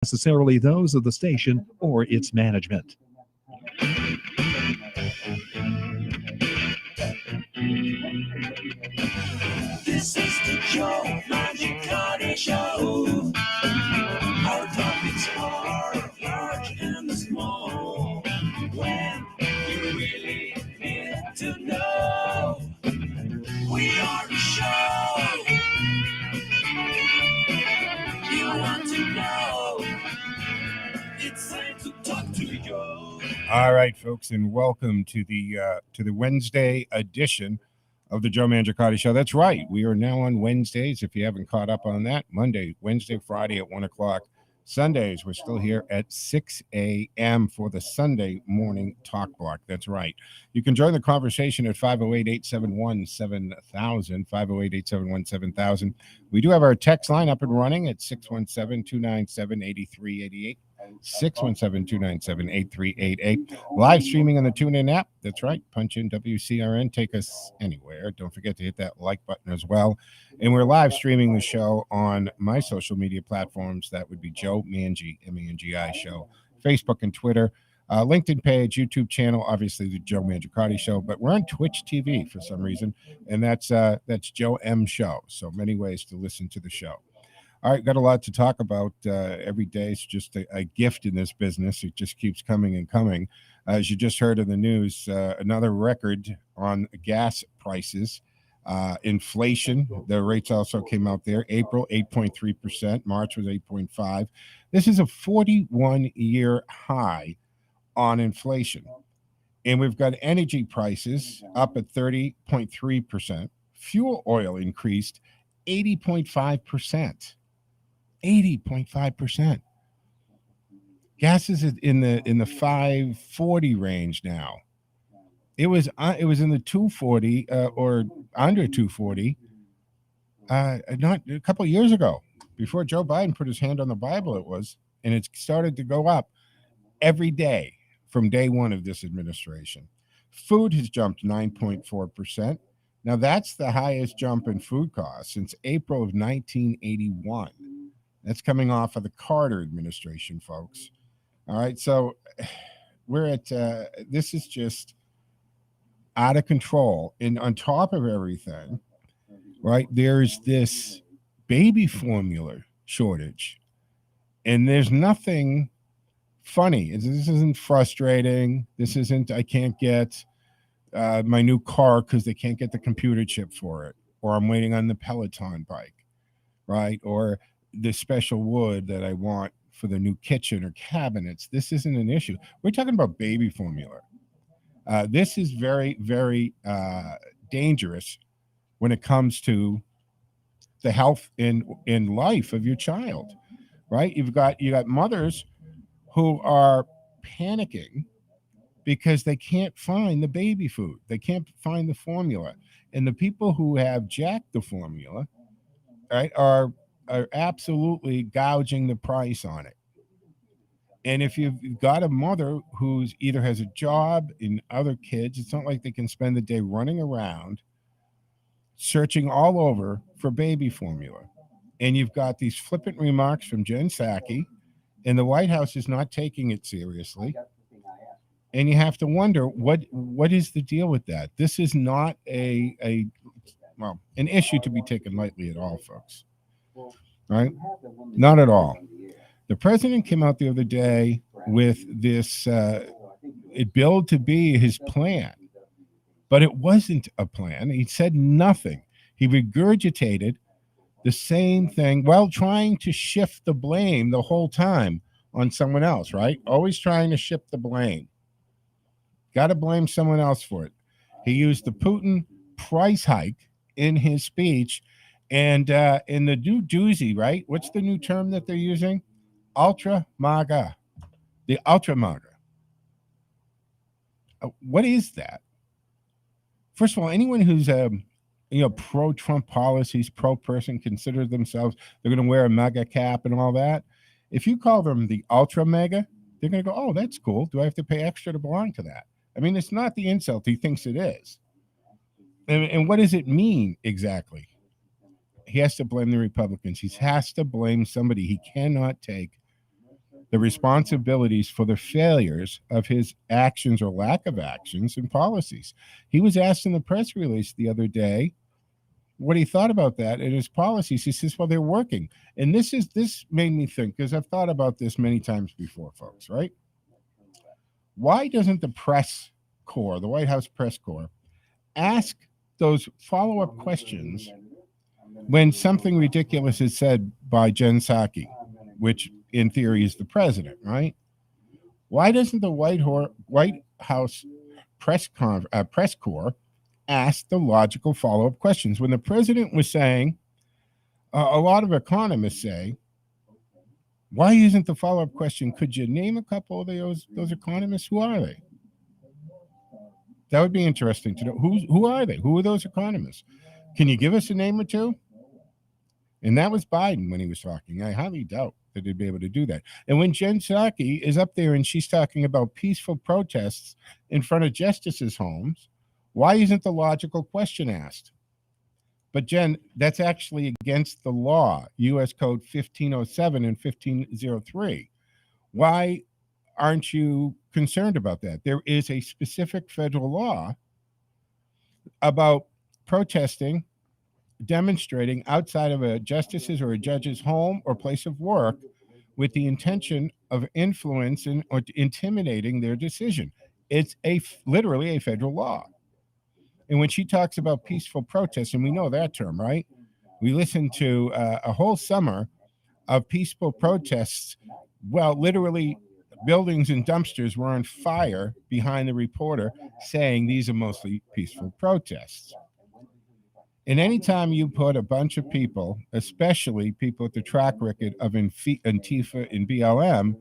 necessarily those of the station or its management. This is the Joe Mangiacotti Show. Our topics are large and small. When you really need to know, we are the show you want to know. It's time to talk to Joe. All right, folks, and welcome to the Wednesday edition of the Joe Mangiacotti Show. That's right. We are now on Wednesdays. If you haven't caught up on that, Monday, Wednesday, Friday at 1 o'clock. Sundays, we're still here at 6 a.m. for the Sunday morning talk block. That's right. You can join the conversation at 508-871-7000, 508-871-7000. We do have our text line up and running at 617-297-8388. 617-297-8388. Live streaming on the TuneIn app. That's right. Punch in WCRN. Take us anywhere. Don't forget to hit that like button as well. And we're live streaming the show on my social media platforms. That would be Joe Mangi, M-A-N-G-I show, Facebook and Twitter, LinkedIn page, YouTube channel, obviously the Joe Mangiacotti Show. But we're on Twitch TV for some reason, and that's Joe M Show. So many ways to listen to the show. All right, got a lot to talk about. Every day is just a gift in this business. It just keeps coming and coming. As you just heard in the news, another record on gas prices. Inflation, the rates also came out there. April, 8.3%. March was 8.5%. This is a 41-year high on inflation. And we've got energy prices up at 30.3%. Fuel oil increased 80.5%. 80.5%. Gas is in the 540 range now. It was in the 240 or under 240 not a couple of years ago, before Joe Biden put his hand on the Bible. It was, and it's started to go up every day from day one of this administration. Food has jumped 9.4%. Now that's the highest jump in food costs since April of 1981. That's coming off of the Carter administration, folks. All right, so we're at this is just out of control. And on top of everything, right, there's this baby formula shortage. And there's nothing funny. This isn't frustrating. This isn't, I can't get my new car because they can't get the computer chip for it. Or I'm waiting on the Peloton bike, right? Or the special wood that I want for the new kitchen or cabinets. This isn't an issue. We're talking about baby formula. This is very, very dangerous when it comes to the health in life of your child, right? You got mothers who are panicking because they can't find the baby food. They can't find the formula. And the people who have jacked the formula, right, are absolutely gouging the price on it. And if you've got a mother who's either has a job and other kids, it's not like they can spend the day running around searching all over for baby formula. And you've got these flippant remarks from Jen Psaki, and the White House is not taking it seriously. And you have to wonder, what is the deal with that? This is not an issue to be taken lightly at all, folks. Right? Not at all. The president came out the other day with this it billed to be his plan, but it wasn't a plan. He said nothing. He regurgitated the same thing while trying to shift the blame the whole time on someone else, right? Always trying to shift the blame. Got to blame someone else for it. He used the Putin price hike in his speech, and in the new doozy, right? What's the new term that they're using? Ultra MAGA. The Ultra MAGA. What is that? First of all, anyone who's pro-Trump policies, pro-person, considers themselves, they're going to wear a MAGA cap and all that. If you call them the Ultra MAGA, they're going to go, oh, that's cool. Do I have to pay extra to belong to that? I mean, it's not the insult he thinks it is. And what does it mean exactly? He has to blame the Republicans. He has to blame somebody. He cannot take the responsibilities for the failures of his actions or lack of actions and policies. He was asked in the press release the other day what he thought about that and his policies. He says, well, they're working. And this made me think, because I've thought about this many times before, folks, right? Why doesn't the press corps, the White House press corps, ask those follow-up questions when something ridiculous is said by Jen Psaki, which in theory is the president, right? Why doesn't the White House press corps ask the logical follow-up questions? When the president was saying, a lot of economists say, why isn't the follow-up question, could you name a couple of those economists? Who are they? That would be interesting to know. Who are they? Who are those economists? Can you give us a name or two? And that was Biden when he was talking. I highly doubt that he'd be able to do that. And when Jen Psaki is up there and she's talking about peaceful protests in front of justices' homes, why isn't the logical question asked? But Jen, that's actually against the law, U.S. Code 1507 and 1503. Why aren't you concerned about that? There is a specific federal law about protesting, demonstrating outside of a justice's or a judge's home or place of work with the intention of influencing or intimidating their decision. It's literally a federal law. And when she talks about peaceful protests, and we know that term, right? We listened to a whole summer of peaceful protests. Well, literally buildings and dumpsters were on fire behind the reporter saying these are mostly peaceful protests. And anytime you put a bunch of people, especially people with the track record of Antifa and BLM,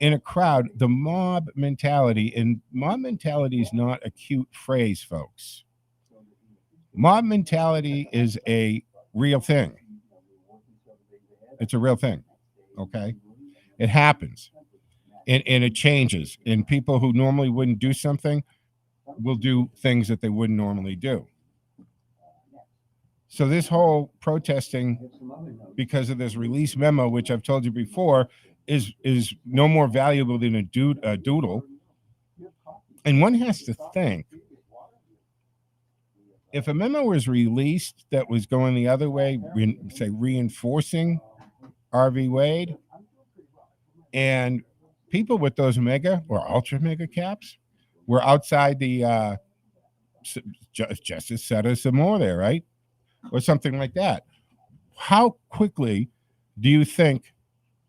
in a crowd, the mob mentality, and mob mentality is not a cute phrase, folks. Mob mentality is a real thing. It's a real thing, okay? It happens, and it changes, and people who normally wouldn't do something will do things that they wouldn't normally do. So this whole protesting because of this release memo, which I've told you before, is no more valuable than a doodle. And one has to think, if a memo was released that was going the other way, say reinforcing R. V. Wade, and people with those mega or ultra mega caps were outside the Justice Sotomayor there, right? Or something like that. How quickly do you think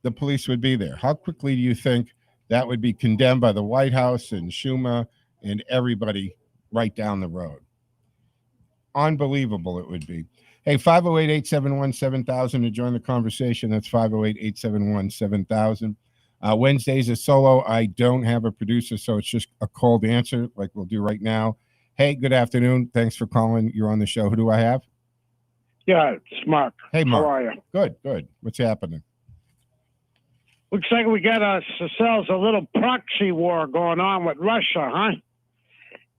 the police would be there? How quickly do you think that would be condemned by the White House and Schumer and everybody right down the road? Unbelievable it would be. Hey, 508-871-7000 to join the conversation. That's 508-871-7000. Wednesdays is solo. I don't have a producer, so it's just a cold answer like we'll do right now. Hey, good afternoon. Thanks for calling. You're on the show. Who do I have? Yeah, it's Mark. Hey, Mark. How are you? Good. What's happening? Looks like we got ourselves a little proxy war going on with Russia, huh?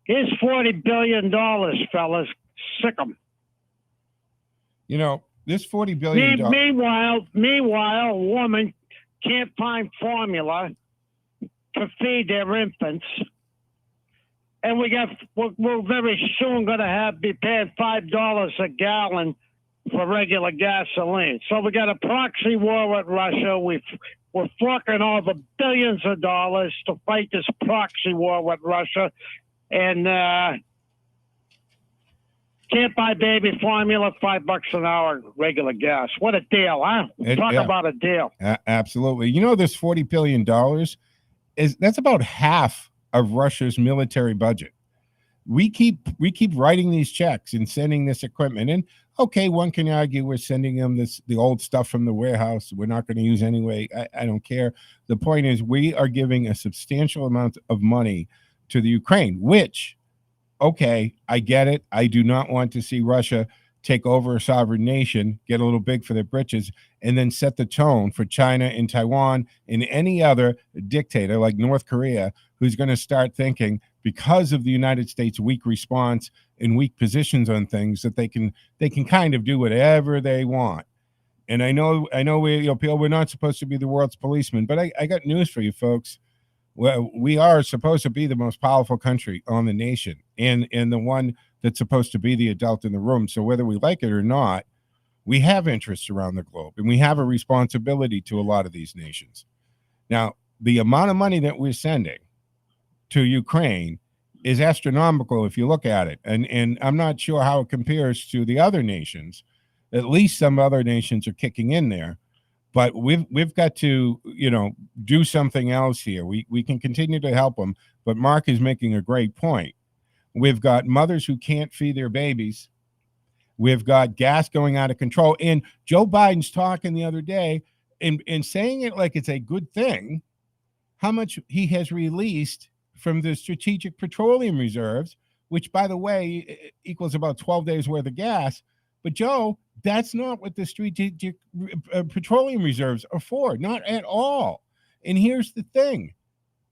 Here's $40 billion, fellas. Sick 'em. You know, this $40 billion. Meanwhile, a woman can't find formula to feed their infants. And we're very soon going to be paying $5 a gallon for regular gasoline. So we got a proxy war with Russia. We're forking over billions of dollars to fight this proxy war with Russia. And can't buy baby formula, $5 an hour regular gas. What a deal, huh? Talk about a deal. Absolutely. You know, this $40 billion that's about half of Russia's military budget. We keep writing these checks and sending this equipment. And okay, one can argue we're sending them the old stuff from the warehouse we're not going to use anyway. I don't care. The point is we are giving a substantial amount of money to the Ukraine, which, okay, I get it. I do not want to see Russia take over a sovereign nation, get a little big for their britches, and then set the tone for China and Taiwan and any other dictator like North Korea who's going to start thinking, because of the United States' weak response and weak positions on things, that they can kind of do whatever they want. And I know we're not supposed to be the world's policeman, but I got news for you folks. Well, we are supposed to be the most powerful country on the nation, and the one that's supposed to be the adult in the room. So whether we like it or not, we have interests around the globe, and we have a responsibility to a lot of these nations. Now, the amount of money that we're sending to Ukraine is astronomical if you look at it, and I'm not sure how it compares to the other nations. At least some other nations are kicking in there, but we've got to do something else here. We can continue to help them, but Mark is making a great point. We've got mothers who can't feed their babies. We've got gas going out of control, and Joe Biden's talking the other day and saying it like it's a good thing, how much he has released from the strategic petroleum reserves, which, by the way, equals about 12 days worth of gas. But Joe, that's not what the strategic petroleum reserves are for, not at all. And here's the thing.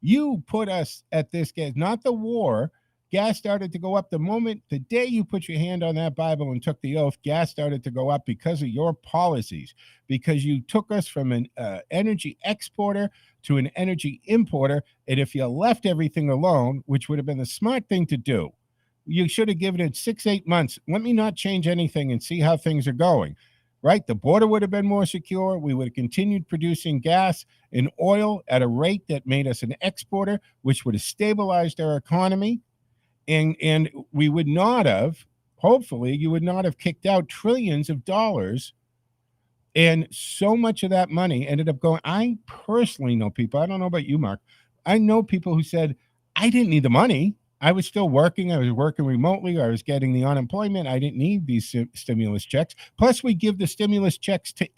You put us at this gas, not the war. Gas started to go up the day you put your hand on that Bible and took the oath. Gas started to go up because of your policies, because you took us from an energy exporter to an energy importer. And if you left everything alone, which would have been the smart thing to do, you should have given it 6-8 months. Let me not change anything and see how things are going, right? The border would have been more secure. We would have continued producing gas and oil at a rate that made us an exporter, which would have stabilized our economy. And we would not have, hopefully, you would not have kicked out trillions of dollars. And so much of that money ended up going. I personally know people, I don't know about you, Mark. I know people who said, I didn't need the money. I was still working. I was working remotely. I was getting the unemployment. I didn't need these stimulus checks. Plus, we give the stimulus checks to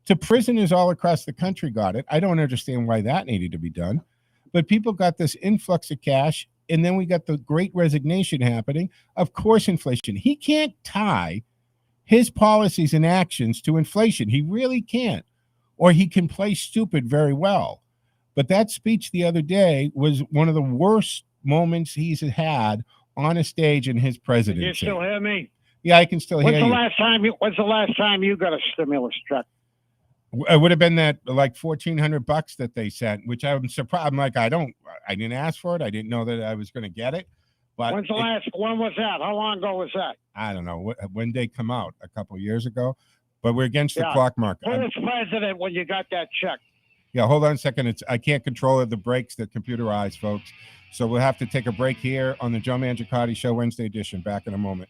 to prisoners all across the country got it. I don't understand why that needed to be done. But people got this influx of cash, and then we got the great resignation happening. Of course, inflation. He can't tie his policies and actions to inflation. He really can't. Or he can play stupid very well. But that speech the other day was one of the worst moments he's had on a stage in his presidency. You still hear me? Yeah, I can still hear you. When's the last time you got a stimulus check? It would have been that like $1,400 that they sent, which I'm surprised. I'm like, I didn't ask for it. I didn't know that I was going to get it. But when was that? How long ago was that? I don't know. When they come out? A couple of years ago. But we're against the clock, Mark. Who was president when you got that check? Yeah, hold on a second. I can't control it. The breaks that computerized, folks. So we'll have to take a break here on the Joe Mangiacotti Show Wednesday edition. Back in a moment.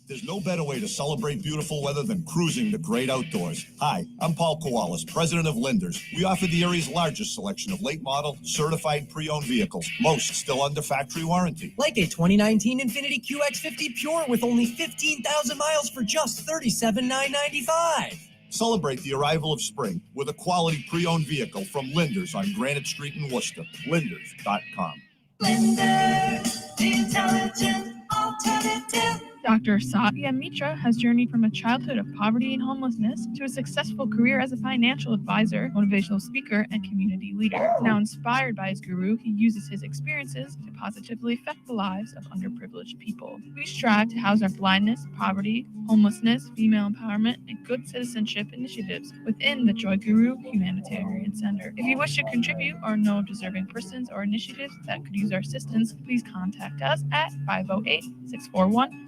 There's no better way to celebrate beautiful weather than cruising the great outdoors. Hi, I'm Paul Kowalas, president of Linders. We offer the area's largest selection of late model, certified pre-owned vehicles, most still under factory warranty. Like a 2019 Infiniti QX50 Pure with only 15,000 miles for just $37,995. Celebrate the arrival of spring with a quality pre-owned vehicle from Linders on Granite Street in Worcester. Linders.com. Linders, the intelligent alternative. Dr. Satya Mitra has journeyed from a childhood of poverty and homelessness to a successful career as a financial advisor, motivational speaker, and community leader. Now inspired by his guru, he uses his experiences to positively affect the lives of underprivileged people. We strive to house our blindness, poverty, homelessness, female empowerment, and good citizenship initiatives within the Joy Guru Humanitarian Center. If you wish to contribute or know deserving persons or initiatives that could use our assistance, please contact us at 508-641-8441.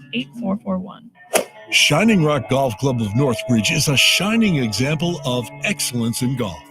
Shining Rock Golf Club of Northbridge is a shining example of excellence in golf.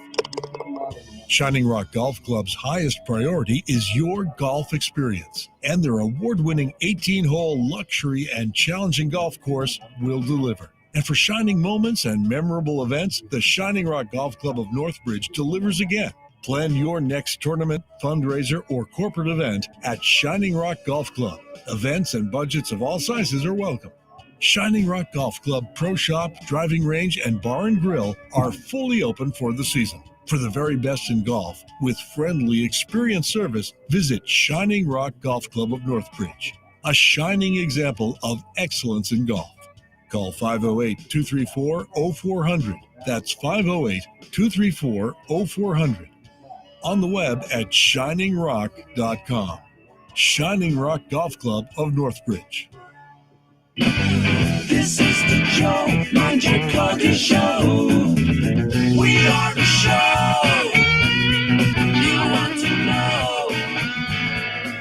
Shining Rock Golf Club's highest priority is your golf experience, and their award-winning 18-hole luxury and challenging golf course will deliver. And for shining moments and memorable events, the Shining Rock Golf Club of Northbridge delivers again. Plan your next tournament, fundraiser, or corporate event at Shining Rock Golf Club. Events and budgets of all sizes are welcome. Shining Rock Golf Club Pro Shop, Driving Range, and Bar and Grill are fully open for the season. For the very best in golf, with friendly, experienced service, visit Shining Rock Golf Club of Northbridge, a shining example of excellence in golf. Call 508-234-0400. That's 508-234-0400. On the web at shiningrock.com. Shining Rock Golf Club of Northbridge. This is the Joe Mangiacotti Show. We are the show you want to know.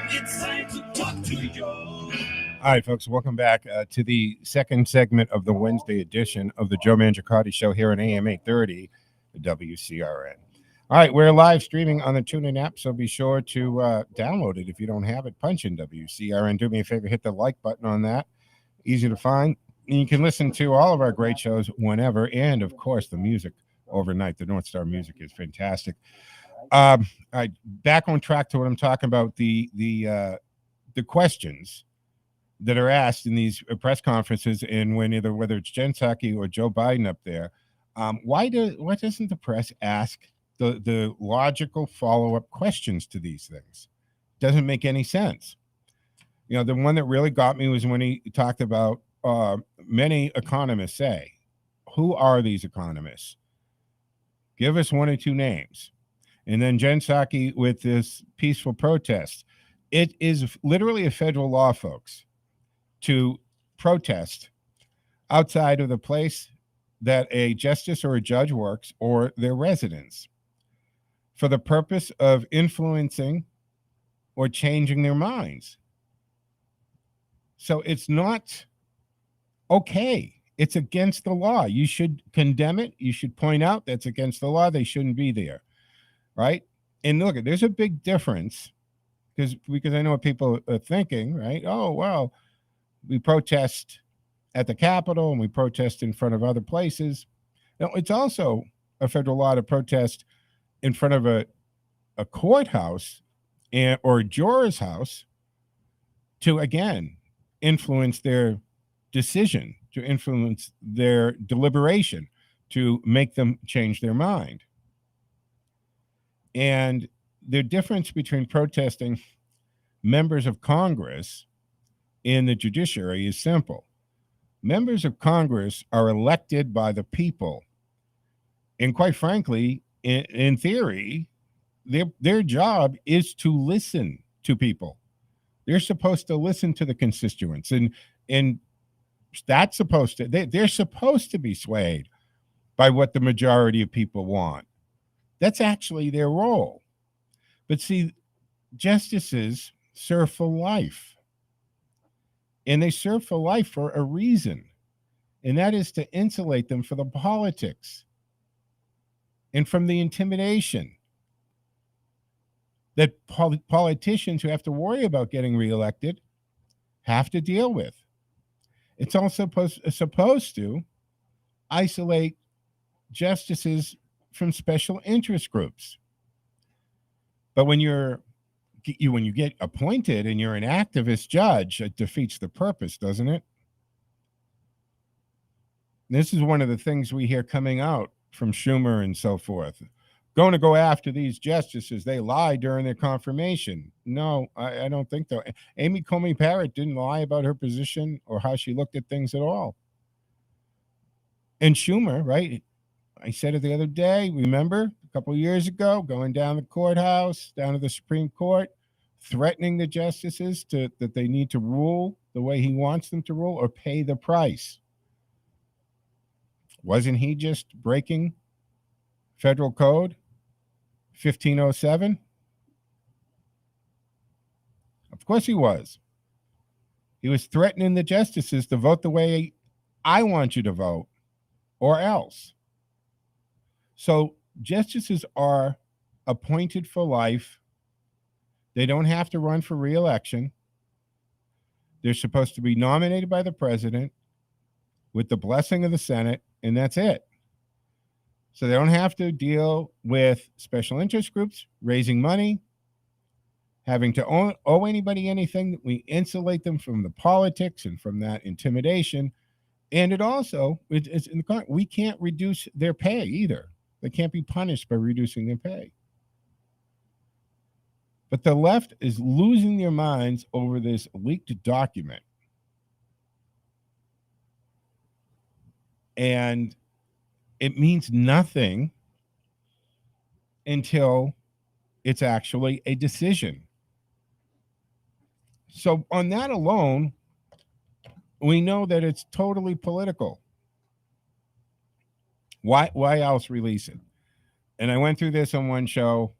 It's time to talk to you. All right, folks, welcome back to the second segment of the Wednesday edition of the Joe Mangiacotti Show here on AM 830, the WCRN. All right, we're live streaming on the TuneIn app, so be sure to download it if you don't have it. Punch in WCRN. Do me a favor, hit the like button on that. Easy to find. And you can listen to all of our great shows whenever, and, of course, the music overnight. The North Star music is fantastic. All right, back on track to what I'm talking about, the questions that are asked in these press conferences, and whether it's Jen Psaki or Joe Biden up there. Why doesn't the press ask the logical follow-up questions to these things? Doesn't make any sense. You know, the one that really got me was when he talked about many economists say. Who are these economists? Give us one or two names. And then Jen Psaki with this peaceful protest. It is literally a federal law, folks, to protest outside of the place that a justice or a judge works or their residence for the purpose of influencing or changing their minds. So it's not okay. It's against the law. You should condemn it. You should point out that's against the law. They shouldn't be there, right? And look, there's a big difference because I know what people are thinking, right? Oh, well, we protest at the Capitol and we protest in front of other places. Now, it's also a federal law to protest in front of a courthouse or a juror's house to, again, influence their decision, to influence their deliberation, to make them change their mind. And the difference between protesting members of Congress and the judiciary is simple. Members of Congress are elected by the people. And quite frankly, in theory, their job is to listen to people. They're supposed to listen to the constituents, and that's supposed to, they're supposed to be swayed by what the majority of people want. That's actually their role. But see, justices serve for life. And they serve for life for a reason. And that is to insulate them from the politics and from the intimidation that politicians who have to worry about getting reelected have to deal with. It's also supposed to isolate justices from special interest groups. But when you get appointed and you're an activist judge, it defeats the purpose, doesn't it? This is one of the things we hear coming out from Schumer and so forth. Going to go after these justices. They lied during their confirmation. No, I don't think so. Amy Coney Barrett didn't lie about her position or how she looked at things at all. And Schumer, right? I said it the other day, remember, a couple of years ago, going down the courthouse, down to the Supreme Court, threatening the justices that they need to rule the way he wants them to rule or pay the price. Wasn't he just breaking federal code 1507? Of course he was. He was threatening the justices to vote the way I want you to vote or else. So justices are appointed for life. They don't have to run for re-election. They're supposed to be nominated by the president with the blessing of the Senate, and that's it. So they don't have to deal with special interest groups, raising money, having to owe anybody anything. We insulate them from the politics and from that intimidation. And it also, it's in the, we can't reduce their pay either. They can't be punished by reducing their pay. But the left is losing their minds over this leaked document. And it means nothing until it's actually a decision. So on that alone, we know that it's totally political. Why else release it? And I went through this on one show,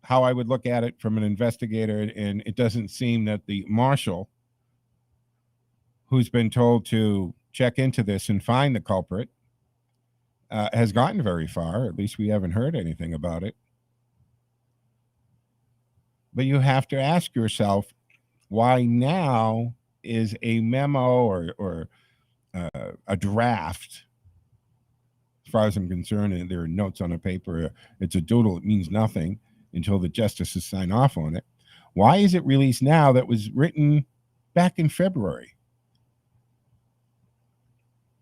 how I would look at it from an investigator, and it doesn't seem that the marshal who's been told to check into this and find the culprit has gotten very far. At least we haven't heard anything about it. But you have to ask yourself, why now is a memo or a draft, as far as I'm concerned, and there are notes on a paper, it's a doodle, it means nothing until the justices sign off on it. Why is it released now that was written back in February?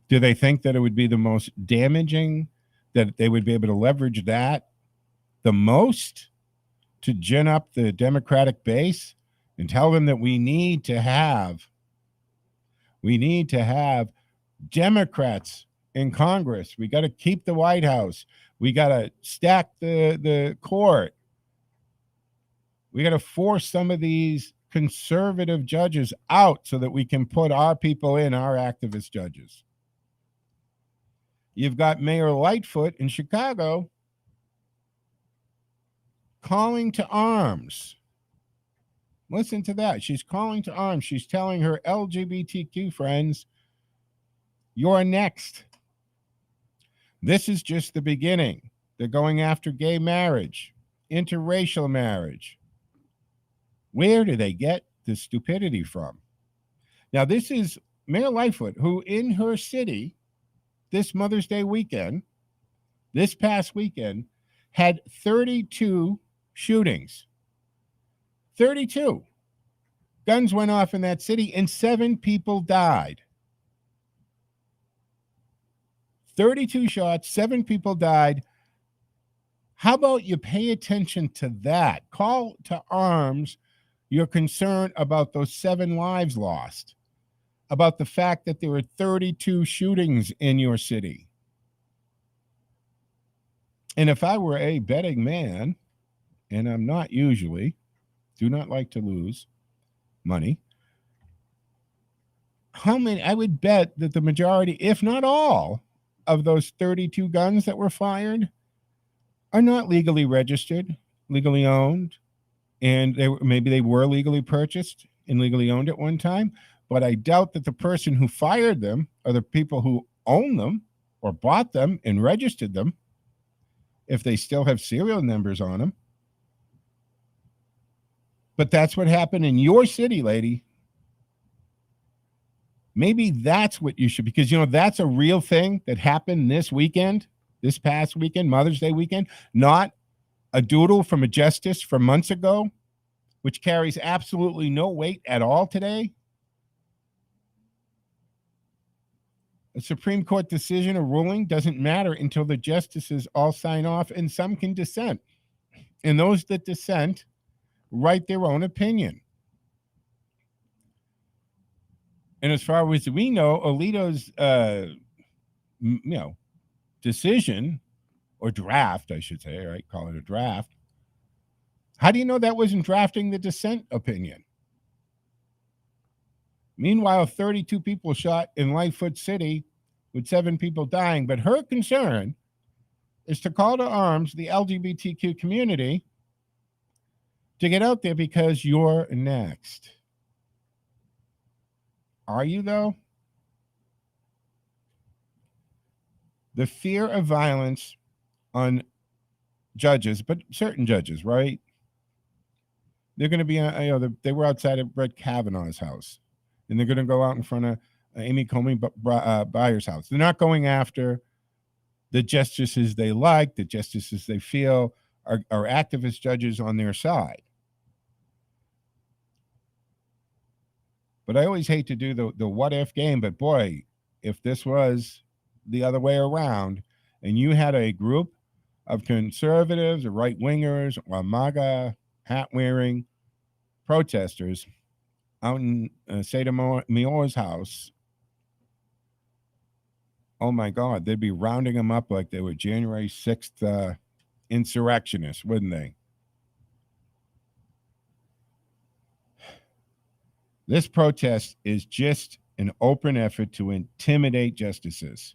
Do they think that it would be the most damaging, that they would be able to leverage that the most to gin up the Democratic base and tell them that we need to have Democrats in Congress. We got to keep the White House. We got to stack the court. We got to force some of these conservative judges out so that we can put our people in, our activist judges. You've got Mayor Lightfoot in Chicago calling to arms. Listen to that. She's calling to arms. She's telling her LGBTQ friends, you're next. This is just the beginning. They're going after gay marriage, interracial marriage. Where do they get this stupidity from? Now, this is Mayor Lightfoot, who in her city, this Mother's Day weekend, this past weekend, had 32 shootings. 32. Guns went off in that city and 7 people died. 32 shots, 7 people died. How about you pay attention to that? Call to arms your concern about those 7 lives lost, about the fact that there were 32 shootings in your city. And if I were a betting man, and I'm not usually, do not like to lose money, how many, I would bet that the majority, if not all, of those 32 guns that were fired are not legally registered, legally owned, and maybe they were legally purchased and legally owned at one time, but I doubt that the person who fired them or the people who own them or bought them and registered them, if they still have serial numbers on them. But that's what happened in your city, lady. Maybe that's what you should, because, you know, that's a real thing that happened this weekend, this past weekend, Mother's Day weekend, not a doodle from a justice from months ago, which carries absolutely no weight at all today. A Supreme Court decision or ruling doesn't matter until the justices all sign off, and some can dissent. And those that dissent write their own opinion. And as far as we know, Alito's decision or draft, I should say, right? Call it a draft. How do you know that wasn't drafting the dissent opinion? Meanwhile, 32 people shot in Lightfoot City with 7 people dying. But her concern is to call to arms the LGBTQ community to get out there because you're next. Are you, though? The fear of violence on judges, but certain judges, right? They're going to be, they were outside of Brett Kavanaugh's house, and they're going to go out in front of Amy Coney Byer's house. They're not going after the justices they like, the justices they feel are activist judges on their side. But I always hate to do the what-if game, but boy, if this was the other way around, and you had a group of conservatives or right-wingers or MAGA hat-wearing protesters out in Sotomayor's house, oh my God, they'd be rounding them up like they were January 6th insurrectionists, wouldn't they? This protest is just an open effort to intimidate justices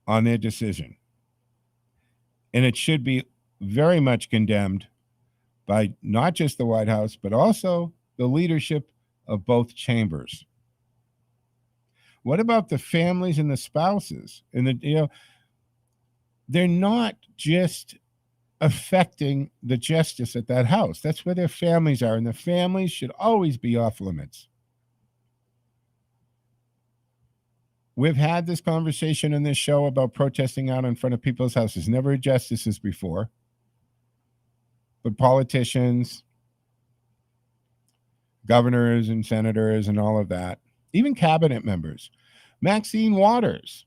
on their decision. And it should be very much condemned by not just the White House, but also the leadership of both chambers. What about the families and the spouses? And they're not just affecting the justice at that house. That's where their families are, and the families should always be off limits. We've had this conversation in this show about protesting out in front of people's houses. Never justices before, but politicians, governors and senators and all of that, even cabinet members. Maxine Waters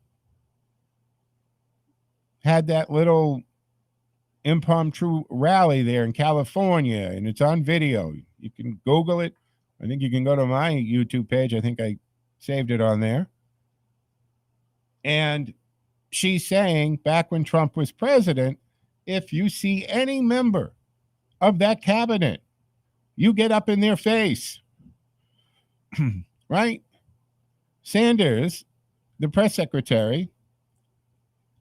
had that little impromptu rally there in California, and it's on video. You can Google it. I think you can go to my YouTube page. I think I saved it on there. And she's saying, back when Trump was president, if you see any member of that cabinet, you get up in their face. Right? Sanders, the press secretary,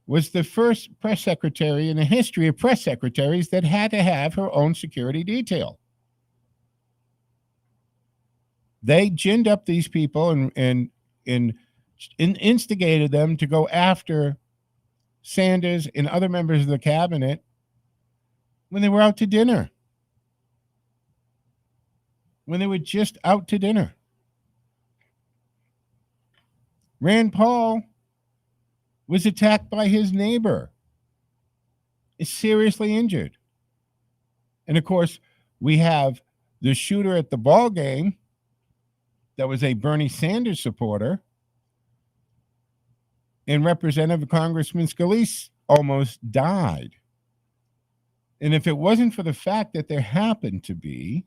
was the first press secretary in the history of press secretaries that had to have her own security detail. They ginned up these people and instigated them to go after Sanders and other members of the cabinet when they were out to dinner. When they were just out to dinner. Rand Paul was attacked by his neighbor, is seriously injured. And of course, we have the shooter at the ball game that was a Bernie Sanders supporter, and Representative Congressman Scalise almost died. And if it wasn't for the fact that there happened to be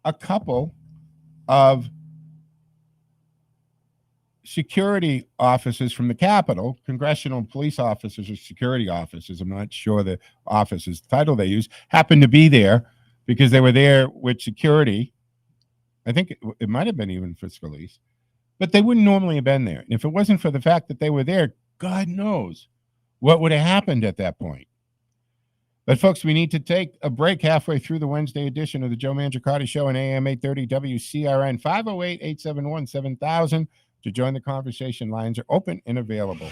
a couple of security officers from the Capitol, congressional police officers or security officers, I'm not sure the officer's title they use, happened to be there because they were there with security. I think it might have been even for Scalise, but they wouldn't normally have been there. And if it wasn't for the fact that they were there, God knows what would have happened at that point. But folks, we need to take a break halfway through the Wednesday edition of the Joe Mangiacotti Show on AM 830 WCRN, 508-871-7000. To join the conversation, lines are open and available.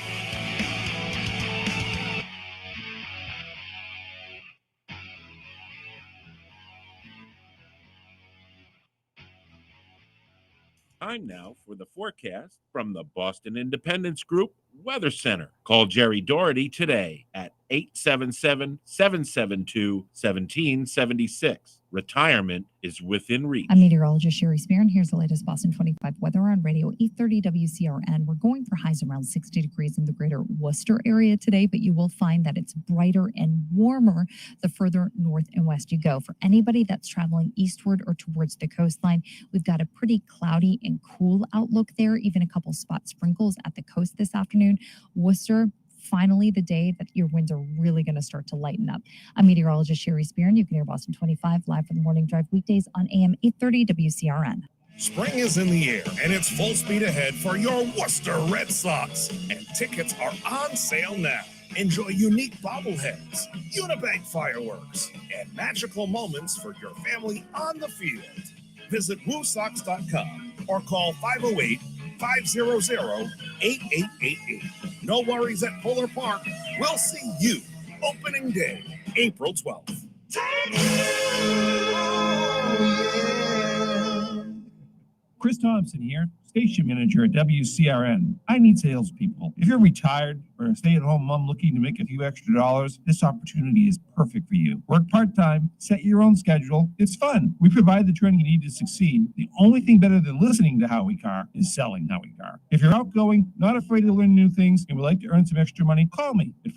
Time now for the forecast from the Boston Independence Group Weather Center. Call Jerry Doherty today at 877-772-1776. Retirement is within reach. I'm meteorologist Sherry Spear, here's the latest Boston 25 weather on radio 830 WCRN. We're going for highs around 60 degrees in the greater Worcester area today, but you will find that it's brighter and warmer the further north and west you go. For anybody that's traveling eastward or towards the coastline, we've got a pretty cloudy and cool outlook there, even a couple spot sprinkles at the coast this afternoon. Worcester, finally the day that your winds are really going to start to lighten up. I'm meteorologist Sherry Spear, and you can hear Boston 25 live from the Morning Drive weekdays on AM 830 WCRN. Spring is in the air, and it's full speed ahead for your Worcester Red Sox. And tickets are on sale now. Enjoy unique bobbleheads, Unibank fireworks, and magical moments for your family on the field. Visit WooSox.com or call 508-500-8888. No worries at Polar Park. We'll see you opening day, April 12th. Chris Thompson here, station manager at WCRN. I need salespeople. If you're retired or a stay-at-home mom looking to make a few extra dollars, this opportunity is perfect for you. Work part-time, set your own schedule. It's fun. We provide the training you need to succeed. The only thing better than listening to Howie Carr is selling Howie Carr. If you're outgoing, not afraid to learn new things, and would like to earn some extra money, call me at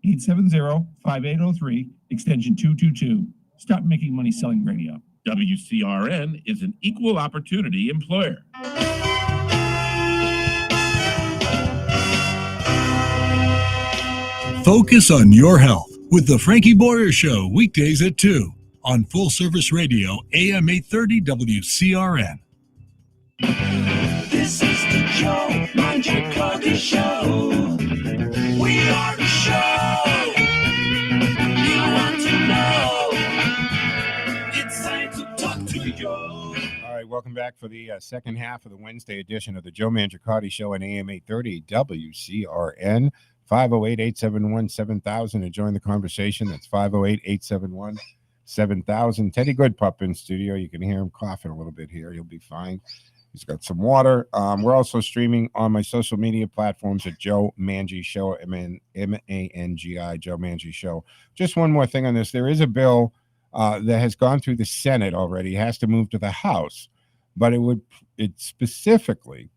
508-870-5803, extension 222. Stop making money selling radio. WCRN is an equal opportunity employer. Focus on your health with the Frankie Boyer Show, weekdays at 2 on Full Service Radio, AM 830 WCRN. This is the Joe Mangiacotti Show. We are the show you want to know. It's time to talk to Joe. All right, welcome back for the second half of the Wednesday edition of the Joe Mangiacotti Show on AM 830 WCRN. 508-871-7000 to join the conversation. That's 508-871-7000. Teddy Goodpup in studio. You can hear him coughing a little bit here. He'll be fine. He's got some water. We're also streaming on my social media platforms at Joe Mangi Show, M-A-N-G-I, Joe Mangi Show. Just one more thing on this. There is a bill that has gone through the Senate already. It has to move to the House, but it specifically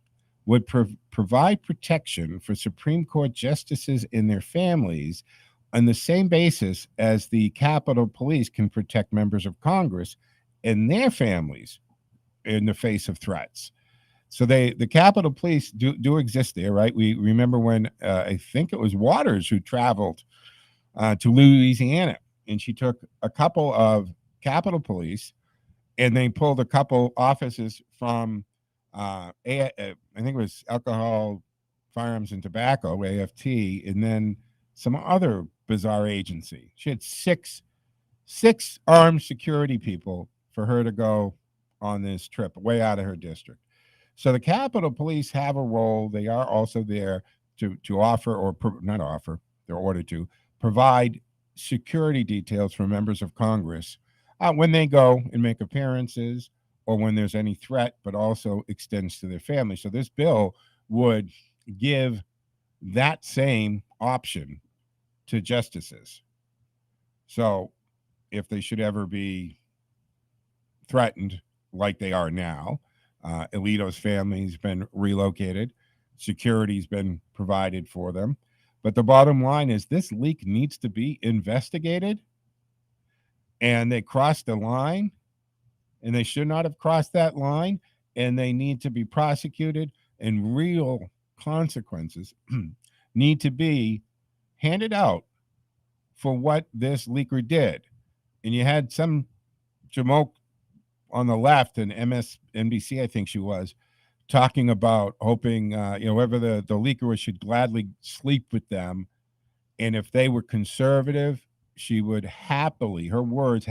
would provide protection for Supreme Court justices and their families on the same basis as the Capitol Police can protect members of Congress and their families in the face of threats. So the Capitol Police do exist there, right? We remember when I think it was Waters who traveled to Louisiana, and she took a couple of Capitol Police, and they pulled a couple offices from I think it was Alcohol, Firearms, and Tobacco, AFT, and then some other bizarre agency. She had six armed security people for her to go on this trip way out of her district. So the Capitol Police have a role. They are also there to offer, or not offer, they're ordered to provide security details for members of Congress when they go and make appearances, or when there's any threat, but also extends to their family. So this bill would give that same option to justices. So if they should ever be threatened like they are now, Alito's family's been relocated, security's been provided for them. But the bottom line is this leak needs to be investigated, and they crossed the line, and they should not have crossed that line, and they need to be prosecuted, and real consequences need to be handed out for what this leaker did. And you had some jamoke on the left, and MSNBC, I think she was, talking about hoping, whoever the leaker was should gladly sleep with them. And if they were conservative, she would happily abort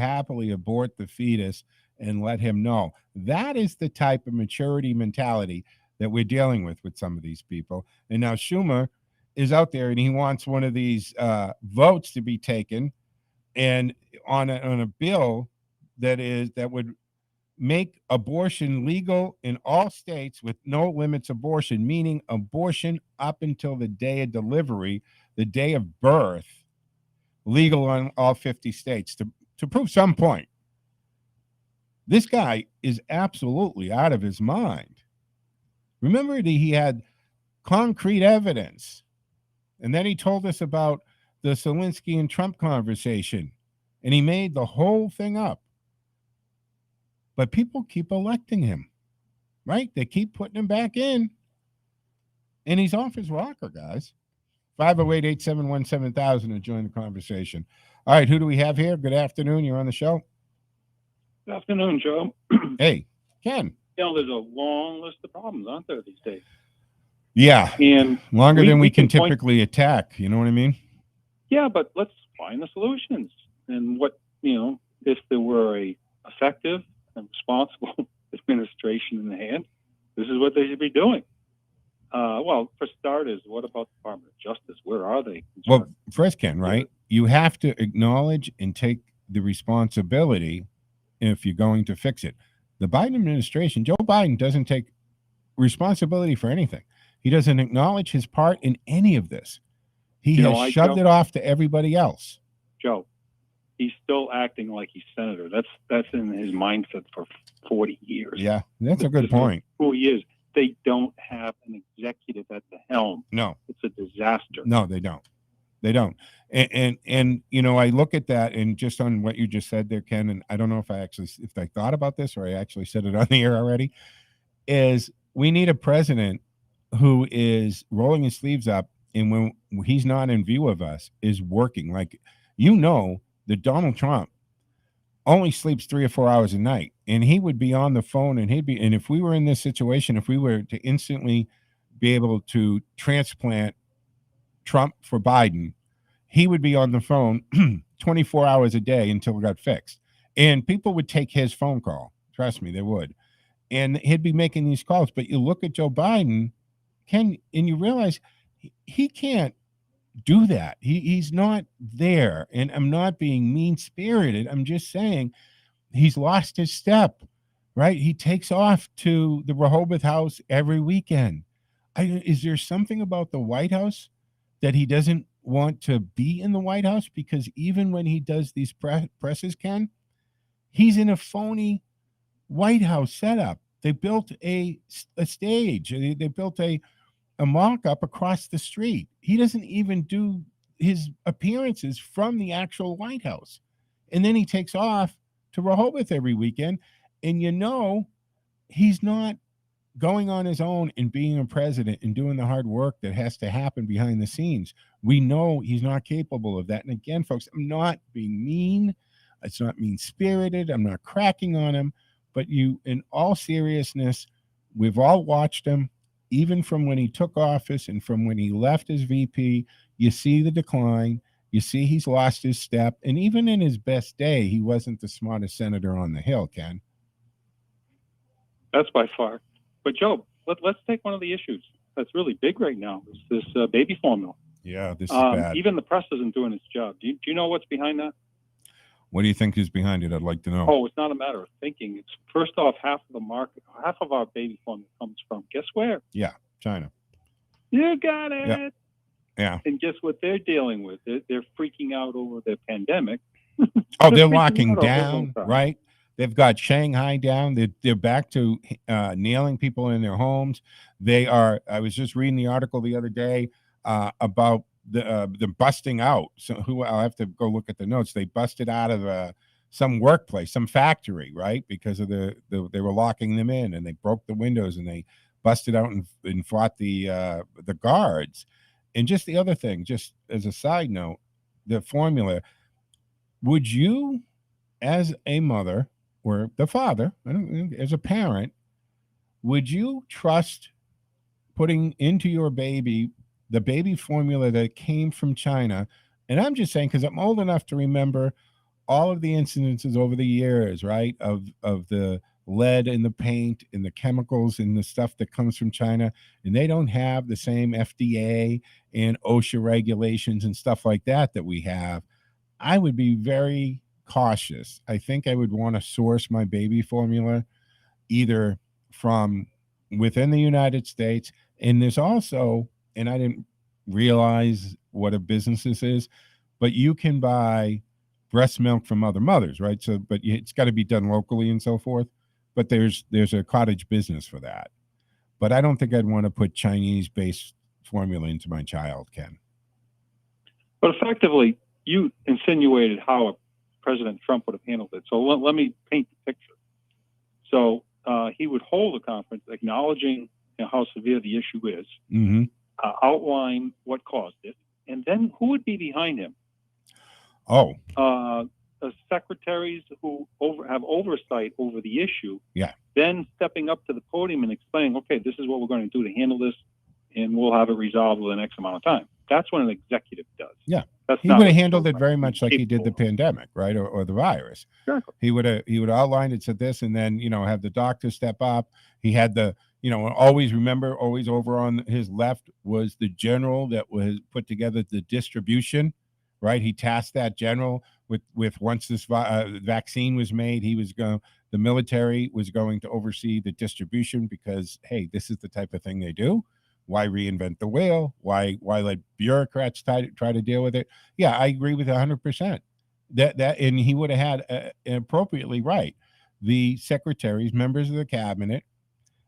the fetus and let him know. That is the type of maturity mentality that we're dealing with some of these people. And now Schumer is out there, and he wants one of these votes to be taken, and on a bill that would make abortion legal in all states with no limits abortion, meaning abortion up until the day of delivery, the day of birth, legal on all 50 states to prove some point. This guy is absolutely out of his mind. Remember that he had concrete evidence, and then he told us about the Zelensky and Trump conversation, and he made the whole thing up. But people keep electing him, right? They keep putting him back in, and he's off his rocker, guys. 508-871-7000 to join the conversation. All right, who do we have here? Good afternoon. You're on the show. Good afternoon, Joe. Hey, Ken. There's a long list of problems, aren't there, these days? Yeah, and longer than we can typically attack. You know what I mean? Yeah, but let's find the solutions. And what, if there were a effective and responsible administration in the hand, this is what they should be doing. Well, for starters, what about the Department of Justice? Where are they? Well, first, Ken, right? You have to acknowledge and take the responsibility if you're going to fix it. The Biden administration, Joe Biden, doesn't take responsibility for anything. He doesn't acknowledge his part in any of this. He has shoved it off to everybody else. Joe, he's still acting like he's senator. That's in his mindset for 40 years. Yeah, that's a good point. Who he is. They don't have an executive at the helm. No. It's a disaster. No, they don't. They don't. And I look at that, and just on what you just said there, Ken, and I don't know if I thought about this or I actually said it on the air already, is we need a president who is rolling his sleeves up, and when he's not in view of us, is working. Like, that Donald Trump only sleeps 3 or 4 hours a night, and he would be on the phone, and if we were in this situation, if we were to instantly be able to transplant Trump for Biden, he would be on the phone 24 hours a day until it got fixed. And people would take his phone call. Trust me, they would. And he'd be making these calls. But you look at Joe Biden, and you realize he can't do that. He's not there. And I'm not being mean-spirited. I'm just saying he's lost his step, right? He takes off to the Rehoboth House every weekend. Is there something about the White House that he doesn't want to be in the White House? Because even when he does these presses, Ken, he's in a phony White House setup. They built a stage. They built a mock-up across the street. He doesn't even do his appearances from the actual White House. And then he takes off to Rehoboth every weekend. And he's not going on his own and being a president and doing the hard work that has to happen behind the scenes. We know he's not capable of that. And again, folks, I'm not being mean. It's not mean-spirited. I'm not cracking on him. But in all seriousness, we've all watched him, even from when he took office and from when he left as VP. You see the decline. You see he's lost his step. And even in his best day, he wasn't the smartest senator on the Hill, Ken. That's by far. But Joe, let's take one of the issues that's really big right now. Is this baby formula? Yeah, this is bad. Even the press isn't doing its job. Do you know what's behind that? What do you think is behind it? I'd like to know. Oh, it's not a matter of thinking. It's first off, half of our baby formula comes from, guess where? Yeah, China. You got it. Yeah. And guess what they're dealing with? They're freaking out over the pandemic. Oh, they're locking down, right? They've got Shanghai down. They're back to nailing people in their homes. They are. I was just reading the article the other day about the busting out. So I'll have to go look at the notes. They busted out of some workplace, some factory, right? Because of they were locking them in, and they broke the windows, and they busted out and fought the guards. And just the other thing, just as a side note, the formula. Would you, as a mother or the father, as a parent, would you trust putting into your baby the baby formula that came from China? And I'm just saying, because I'm old enough to remember all of the incidences over the years, right, of the lead in the paint and the chemicals and the stuff that comes from China, and they don't have the same FDA and OSHA regulations and stuff like that we have. I would be very cautious. I think I would want to source my baby formula either from within the United States, and there's also, and I didn't realize what a business this is, but you can buy breast milk from other mothers, right? So, but it's got to be done locally and so forth. But there's a cottage business for that. But I don't think I'd want to put Chinese-based formula into my child, Ken. But effectively, you insinuated how President Trump would have handled it. So let me paint the picture. So he would hold a conference acknowledging how severe the issue is, outline what caused it, and then who would be behind him? The secretaries who have oversight over the issue, then stepping up to the podium and explaining, okay, this is what we're going to do to handle this, and we'll have it resolved within X amount of time. That's what an executive does. Yeah. That's he would have handled it very much like he did the pandemic, right? Or the virus. Exactly. He would have outlined it, said this, and then, have the doctor step up. He had always over on his left was the general that was put together the distribution, right? He tasked that general with once this vaccine was made, the military was going to oversee the distribution because, hey, this is the type of thing they do. Why reinvent the wheel? Why let bureaucrats try to deal with it? Yeah, I agree with 100%. That and he would have had appropriately right the secretaries, members of the cabinet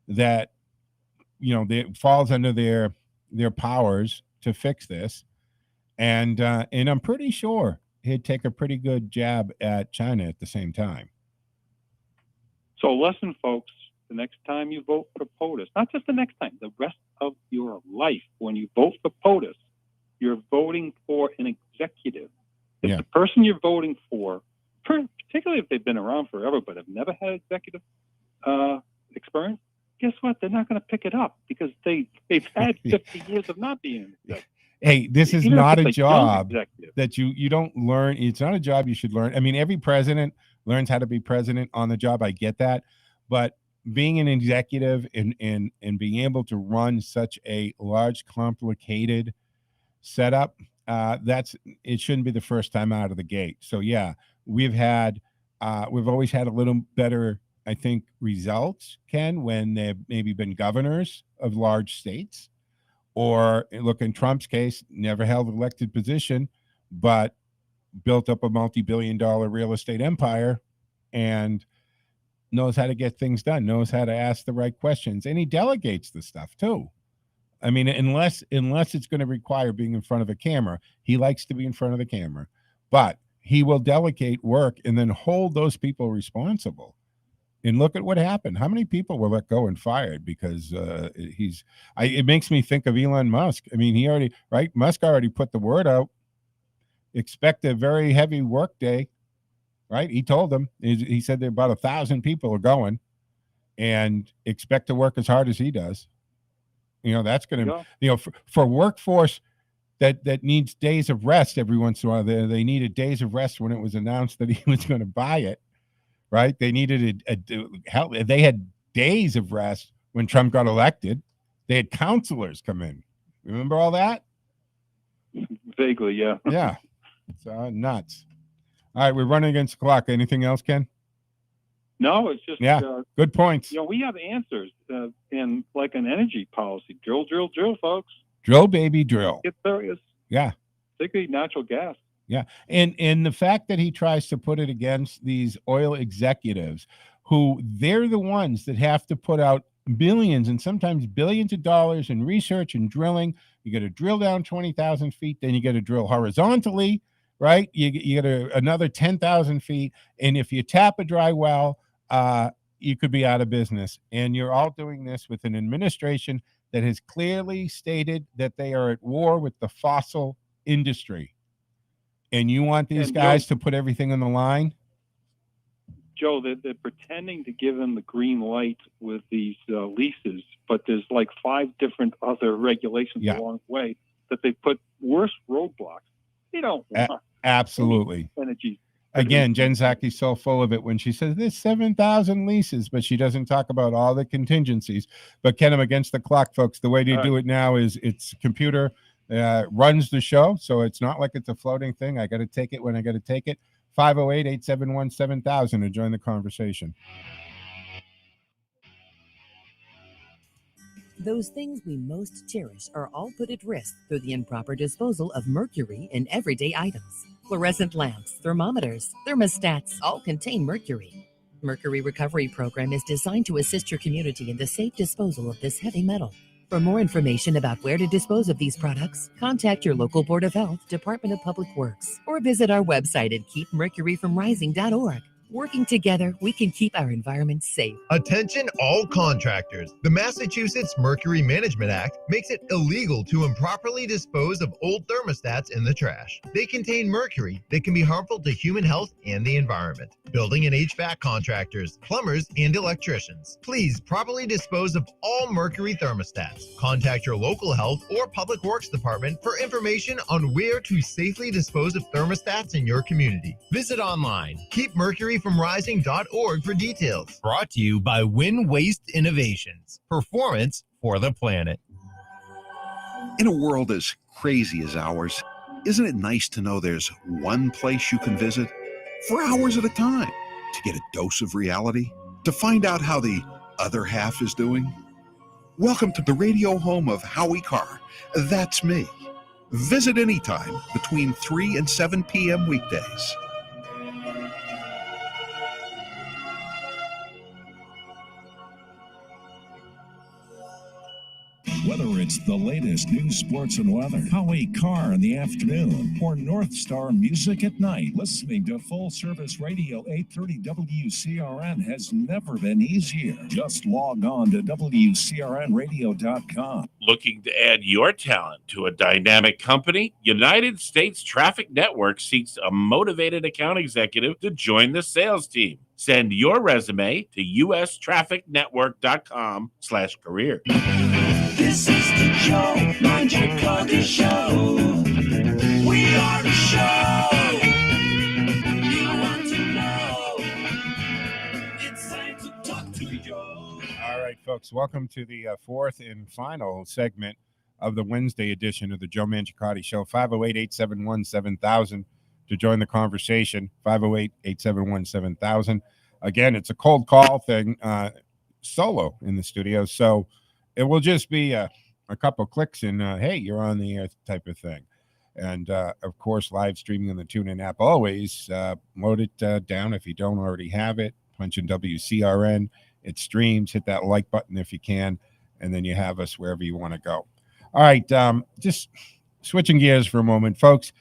that falls under their powers to fix this, and I'm pretty sure he'd take a pretty good jab at China at the same time. So lesson, folks. The next time you vote for POTUS, not just the next time, the rest of your life, when you vote for POTUS, you're voting for an executive. If the person you're voting for, particularly particularly if they've been around forever but have never had executive experience, guess what? They're not going to pick it up because they've had 50 years of not being an executive. Hey, this is Even if not it's a a young job executive. that you don't learn. It's not a job you should learn. I mean, every president learns how to be president on the job. I get that. But being an executive and being able to run such a large, complicated setup, it shouldn't be the first time out of the gate. So yeah, we've always had a little better, I think, results, Ken, when they've maybe been governors of large states. Or look, in Trump's case, never held an elected position, but built up a multi-billion-dollar real estate empire and knows how to get things done, knows how to ask the right questions, and he delegates the stuff too. I mean, unless it's going to require being in front of a camera, he likes to be in front of the camera, but he will delegate work and then hold those people responsible. And look at what happened. How many people were let go and fired because it makes me think of Elon Musk. I mean, Musk already put the word out. Expect a very heavy work day, right? He told them, he said that about 1,000 people are going and expect to work as hard as he does. That's going to, for workforce that needs days of rest every once in a while, they needed days of rest when it was announced that he was going to buy it. Right? They needed they had days of rest when Trump got elected. They had counselors come in. Remember all that? Vaguely, yeah. Yeah. It's nuts. All right, we're running against the clock. Anything else, Ken? No, it's just good points. We have answers in like an energy policy. Drill, folks. Drill, baby, drill. Get serious. Yeah. Particularly natural gas. Yeah. And the fact that he tries to put it against these oil executives who they're the ones that have to put out billions and sometimes billions of dollars in research and drilling. You got to drill down 20,000 feet, then you got to drill horizontally, right? You got another 10,000 feet. And if you tap a dry well, you could be out of business. And you're all doing this with an administration that has clearly stated that they are at war with the fossil industry. And you want these guys to put everything on the line? Joe, they're pretending to give them the green light with these leases, but there's like 5 different other regulations along the way that they put worse roadblocks. They don't want absolutely energy. Again, Jen Psaki's so full of it when she says there's 7,000 leases, but she doesn't talk about all the contingencies. But Ken, I'm against the clock, folks. The way to do it now is it's computer runs the show, so it's not like it's a floating thing. I got to take it when I got to take it. 508-871-7000 to join the conversation. Those things we most cherish are all put at risk through the improper disposal of mercury in everyday items. Fluorescent lamps, thermometers, thermostats all contain mercury. Mercury Recovery Program is designed to assist your community in the safe disposal of this heavy metal. For more information about where to dispose of these products, contact your local Board of Health, Department of Public Works, or visit our website at keepmercuryfromrising.org. Working together, we can keep our environment safe. Attention all contractors. The Massachusetts Mercury Management Act makes it illegal to improperly dispose of old thermostats in the trash. They contain mercury that can be harmful to human health and the environment. Building and HVAC contractors, plumbers, and electricians, please properly dispose of all mercury thermostats. Contact your local health or public works department for information on where to safely dispose of thermostats in your community. Visit online, keepmercuryfromrising.org for details. Brought to you by Win Waste Innovations. Performance for the planet. In a world as crazy as ours, isn't it nice to know there's one place you can visit for hours at a time to get a dose of reality, to find out how the other half is doing? Welcome to the radio home of Howie Carr. That's me. Visit anytime between 3 and 7 p.m. weekdays. Whether it's It's the latest news, sports, and weather. Howie Carr in the afternoon, or North Star music at night. Listening to full service radio 830 WCRN has never been easier. Just log on to WCRNradio.com. Looking to add your talent to a dynamic company? United States Traffic Network seeks a motivated account executive to join the sales team. Send your resume to ustrafficnetwork.com/career. This is the Joe Mangiacotti Show. We are the show you want to know. It's time to talk to Joe. All right, folks, welcome to the fourth and final segment of the Wednesday edition of the Joe Mangiacotti Show. 508-871-7000 to join the conversation. 508-871-7000. Again, it's a cold call thing, solo in the studio, so it will just be a couple clicks and, hey, you're on the air type of thing. And, of course, live streaming on the TuneIn app. Always load it down if you don't already have it. Punch in WCRN. It streams. Hit that like button if you can, and then you have us wherever you want to go. All right, just switching gears for a moment, folks.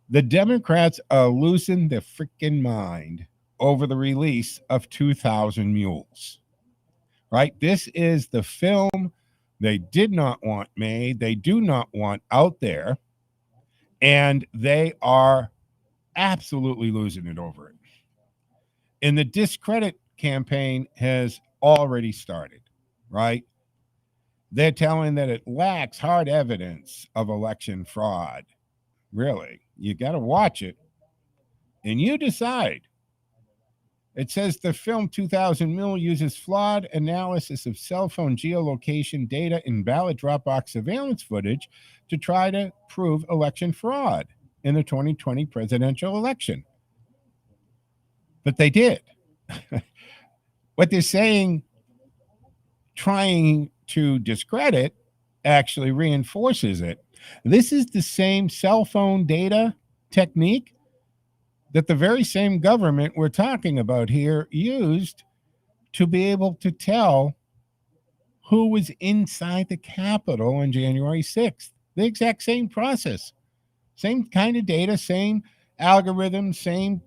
The Democrats are losing their freaking mind over the release of 2,000 Mules. Right? This is the film they did not want made, they do not want out there, and they are absolutely losing it over it. And the discredit campaign has already started, right? They're telling that it lacks hard evidence of election fraud. Really, you got to watch it, and you decide. It says the film 2000 Mule uses flawed analysis of cell phone geolocation data and ballot Dropbox surveillance footage to try to prove election fraud in the 2020 presidential election. But they did. What they're saying, trying to discredit, actually reinforces it. This is the same cell phone data technique that the very same government we're talking about here used to be able to tell who was inside the Capitol on January 6th. The exact same process, same kind of data, same algorithms, same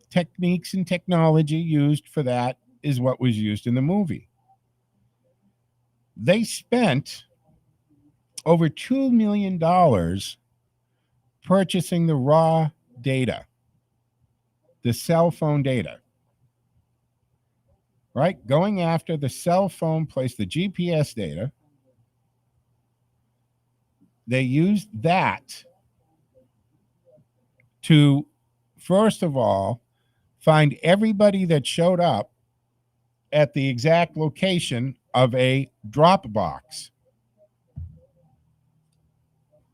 techniques and technology used for that is what was used in the movie. They spent over $2 million purchasing the raw data, the cell phone data, right? Going after the cell phone place, the GPS data. They used that to, first of all, find everybody that showed up at the exact location of a Dropbox.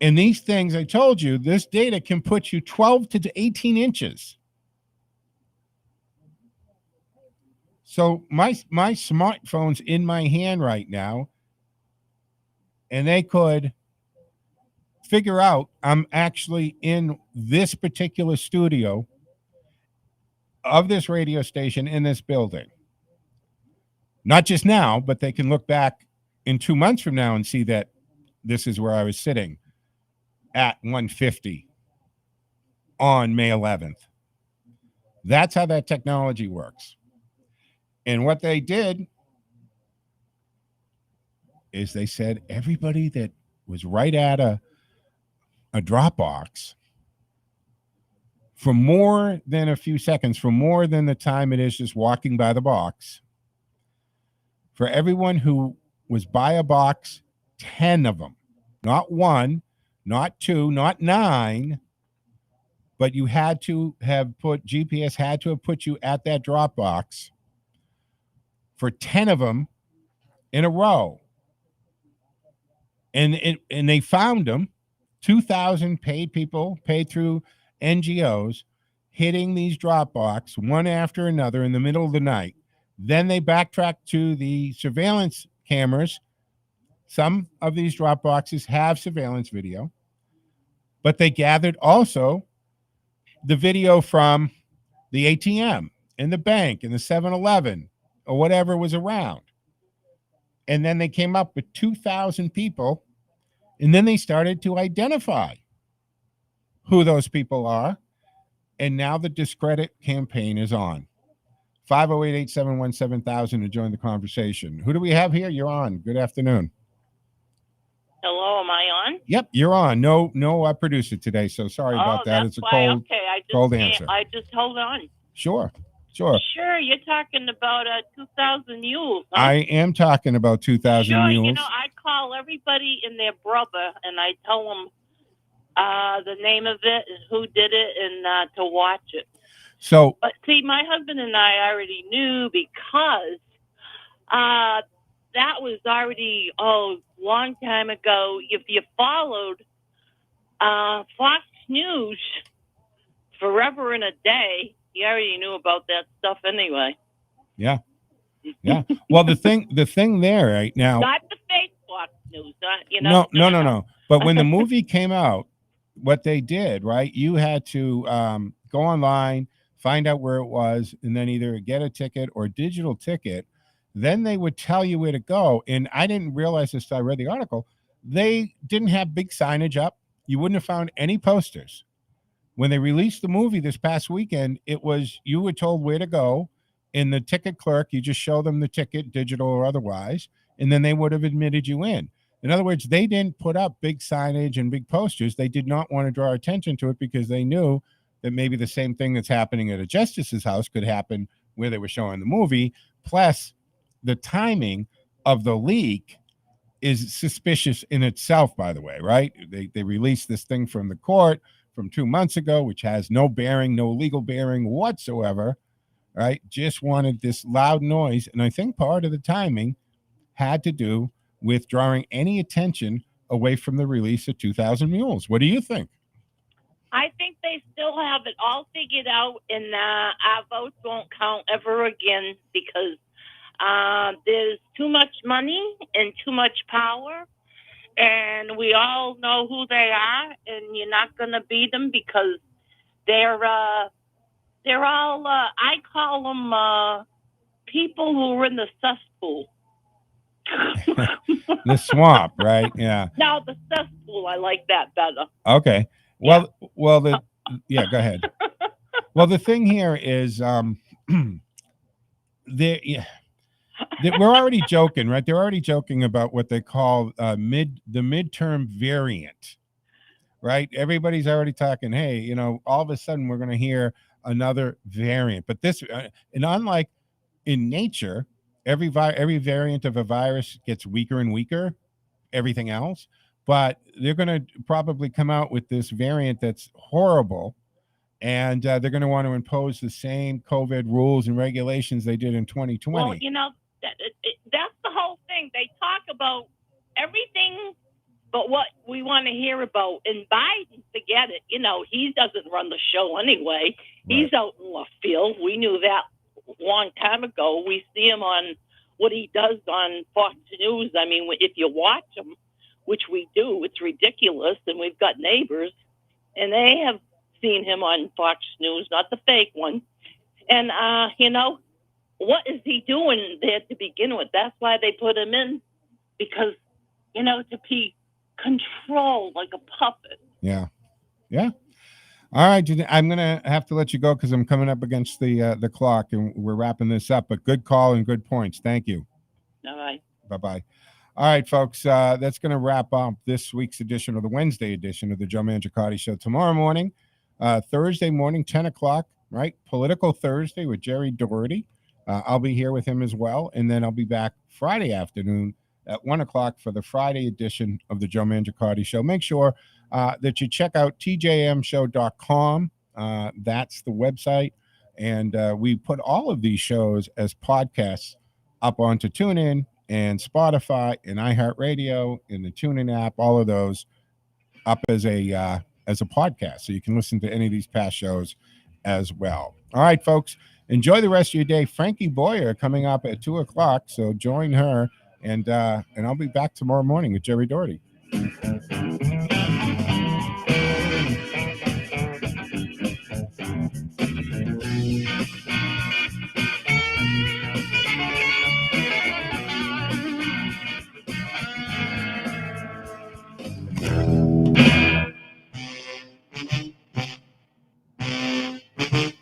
And these things, I told you, this data can put you 12 to 18 inches. So my smartphone's in my hand right now, and they could figure out I'm actually in this particular studio of this radio station in this building. Not just now, but they can look back in 2 months from now and see that this is where I was sitting at 1:50 on May 11th. That's how that technology works. And what they did is they said everybody that was right at a Dropbox for more than a few seconds, for more than the time it is just walking by the box, for everyone who was by a box, 10 of them, not one, not two, not 9, but you had to have put, GPS had to have put you at that Dropbox for 10 of them in a row. And they found them, 2,000 paid people, paid through NGOs, hitting these Dropbox one after another in the middle of the night. Then they backtracked to the surveillance cameras. Some of these Dropboxes have surveillance video, but they gathered also the video from the ATM and the bank and the 7-Eleven or whatever was around. And then they came up with 2,000 people And then they started to identify who those people are. And now the discredit campaign is on. 508-871-7000 to join the conversation. Who do we have here? You're on. Good afternoon. Hello, am I on? Yep, you're on. No, I produced it today, so sorry about that. It's a cold, Okay, cold answer. I just hold on. Sure. Sure, you're talking about 2,000 mules. Huh? I am talking about 2,000 sure, mules. you know, I call everybody and their brother, and I tell them the name of it and who did it, and to watch it. So, but see, my husband and I already knew because that was already long time ago. If you followed Fox News forever and a day, you already knew about that stuff anyway. Yeah. Well, the thing there right now. Not the fake Fox News, you know. No. But when the movie came out, what they did, right? You had to go online, find out where it was, and then either get a ticket or digital ticket. Then they would tell you where to go. And I didn't realize this till I read the article. They didn't have big signage up. You wouldn't have found any posters. When they released the movie this past weekend, it was you were told where to go. In the ticket clerk, you just show them the ticket, digital or otherwise, and then they would have admitted you in. In other words, they didn't put up big signage and big posters. They did not want to draw attention to it because they knew that maybe the same thing that's happening at a justice's house could happen where they were showing the movie. Plus, the timing of the leak is suspicious in itself, by the way, right? They released this thing from the court from 2 months ago, which has no bearing, no legal bearing whatsoever, right? Just wanted this loud noise. And I think part of the timing had to do with drawing any attention away from the release of 2,000 Mules. What do you think? I think they still have it all figured out, and our votes won't count ever again because there's too much money and too much power, and we all know who they are, and you're not going to beat them because they're all, I call them people who are in the cesspool. The swamp, right? Yeah. Now the cesspool, I like that better. Okay. Well, go ahead. Well, the thing here is, we're already joking, right? They're already joking about what they call the midterm variant, right? Everybody's already talking. Hey, you know, all of a sudden we're going to hear another variant, but this, and unlike in nature, every variant of a virus gets weaker and weaker. Everything else. But they're going to probably come out with this variant that's horrible, and they're going to want to impose the same COVID rules and regulations they did in 2020. Well, you know, that's the whole thing. They talk about everything but what we want to hear about. And Biden, forget it. You know, he doesn't run the show anyway. Right. He's out in left field. We knew that a long time ago. We see him on what he does on Fox News. I mean, if you watch him, which we do, it's ridiculous, and we've got neighbors, and they have seen him on Fox News, not the fake one. And, you know, what is he doing there to begin with? That's why they put him in, because, you know, to be controlled like a puppet. Yeah. All right, I'm going to have to let you go because I'm coming up against the clock, and we're wrapping this up, but good call and good points. Thank you. All right. Bye-bye. All right, folks, that's going to wrap up this week's edition, or the Wednesday edition of the Joe Mangiacotti Show. Tomorrow morning, Thursday morning, 10 o'clock, right? Political Thursday with Jerry Doherty. I'll be here with him as well, and then I'll be back Friday afternoon at 1 o'clock for the Friday edition of the Joe Mangiacotti Show. Make sure that you check out tjmshow.com. That's the website, and we put all of these shows as podcasts up onto TuneIn and Spotify and iHeartRadio and the TuneIn app, all of those up as a podcast. So you can listen to any of these past shows as well. All right, folks, enjoy the rest of your day. Frankie Boyer coming up at 2 o'clock. So join her, and I'll be back tomorrow morning with Jerry Doherty.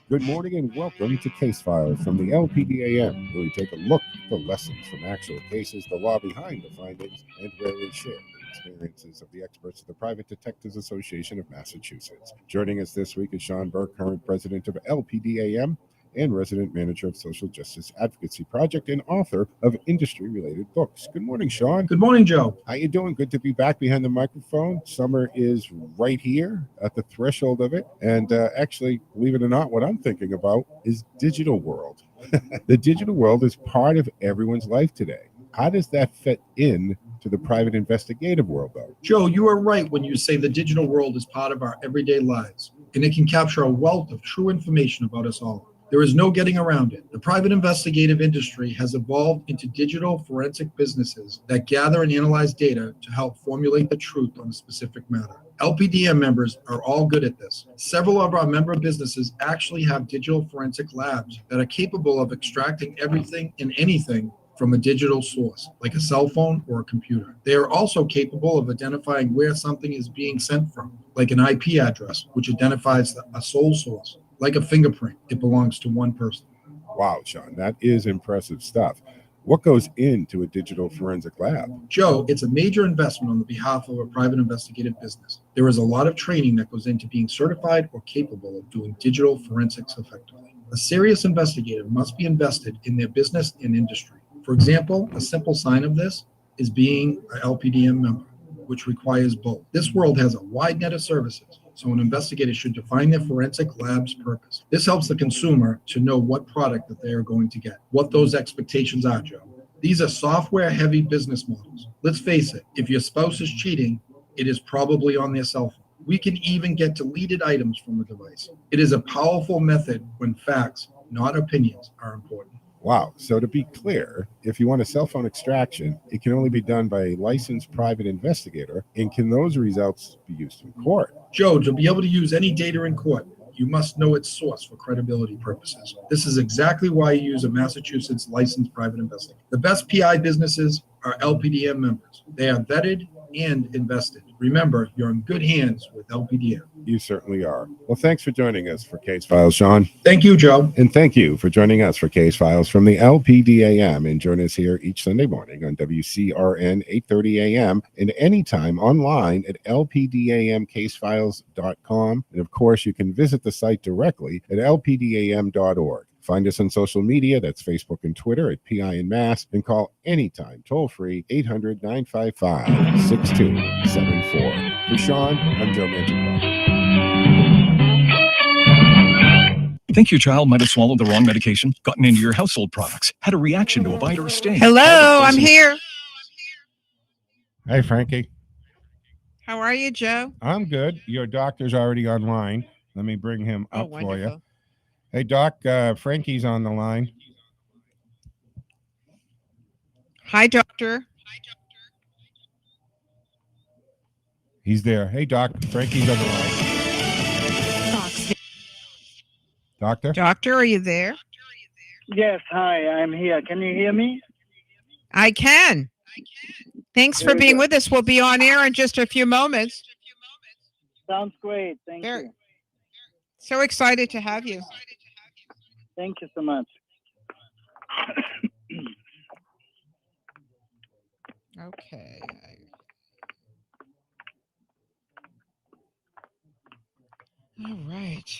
Good morning and welcome to Case Files from the LPDAM, where we take a look at the lessons from actual cases, the law behind the findings, and rarely share the experiences of the experts of the Private Detectives Association of Massachusetts. Joining us this week is Sean Burke, current president of LPDAM and resident manager of Social Justice Advocacy Project and author of industry-related books. Good morning, Sean. Good morning, Joe. How you doing? Good to be back behind the microphone. Summer is right here at the threshold of it. And actually, believe it or not, what I'm thinking about is digital world. The digital world is part of everyone's life today. How does that fit in to the private investigative world, though? Joe, you are right when you say the digital world is part of our everyday lives, and it can capture a wealth of true information about us all. There is no getting around it. The private investigative industry has evolved into digital forensic businesses that gather and analyze data to help formulate the truth on a specific matter. LPDM members are all good at this. Several of our member businesses actually have digital forensic labs that are capable of extracting everything and anything from a digital source, like a cell phone or a computer. They are also capable of identifying where something is being sent from, like an IP address, which identifies a sole source. Like a fingerprint, it belongs to one person. Wow, Sean, that is impressive stuff. What goes into a digital forensic lab? Joe, it's a major investment on the behalf of a private investigative business. There is a lot of training that goes into being certified or capable of doing digital forensics effectively. A serious investigator must be invested in their business and industry. For example, a simple sign of this is being an LPDM member, which requires both. This world has a wide net of services, so an investigator should define their forensic lab's purpose. This helps the consumer to know what product that they are going to get, what those expectations are, Joe. These are software-heavy business models. Let's face it, if your spouse is cheating, it is probably on their cell phone. We can even get deleted items from a device. It is a powerful method when facts, not opinions, are important. Wow. So to be clear, if you want a cell phone extraction, it can only be done by a licensed private investigator. And can those results be used in court? Joe, to be able to use any data in court, you must know its source for credibility purposes. This is exactly why you use a Massachusetts licensed private investigator. The best PI businesses are LPDM members. They are vetted and invested. Remember, you're in good hands with LPDM. You certainly are. Well, thanks for joining us for Case Files, Sean. Thank you, Joe. And thank you for joining us for Case Files from the LPDAM. And join us here each Sunday morning on WCRN 8:30 a.m. and anytime online at lpdamcasefiles.com. And of course, you can visit the site directly at lpdam.org. Find us on social media, that's Facebook and Twitter at PI and Mass, and call anytime, toll-free, 800-955-6274. For Sean, I'm Joe Mangiacotti. Think your child might have swallowed the wrong medication, gotten into your household products, had a reaction to a bite or a sting? Hello, I'm here. Hey, Frankie. How are you, Joe? I'm good. Your doctor's already online. Let me bring him up for you. Hey, Doc, Frankie's on the line. Hi, Doctor. He's there. Hey, Doc, Frankie's on the line. Doctor? Doctor, are you there? Yes, hi, I'm here. Can you hear me? I can. Thanks for being with us. We'll be on air in just a few moments. Sounds great. Thank you. So excited to have you. Thank you so much. Okay. All right.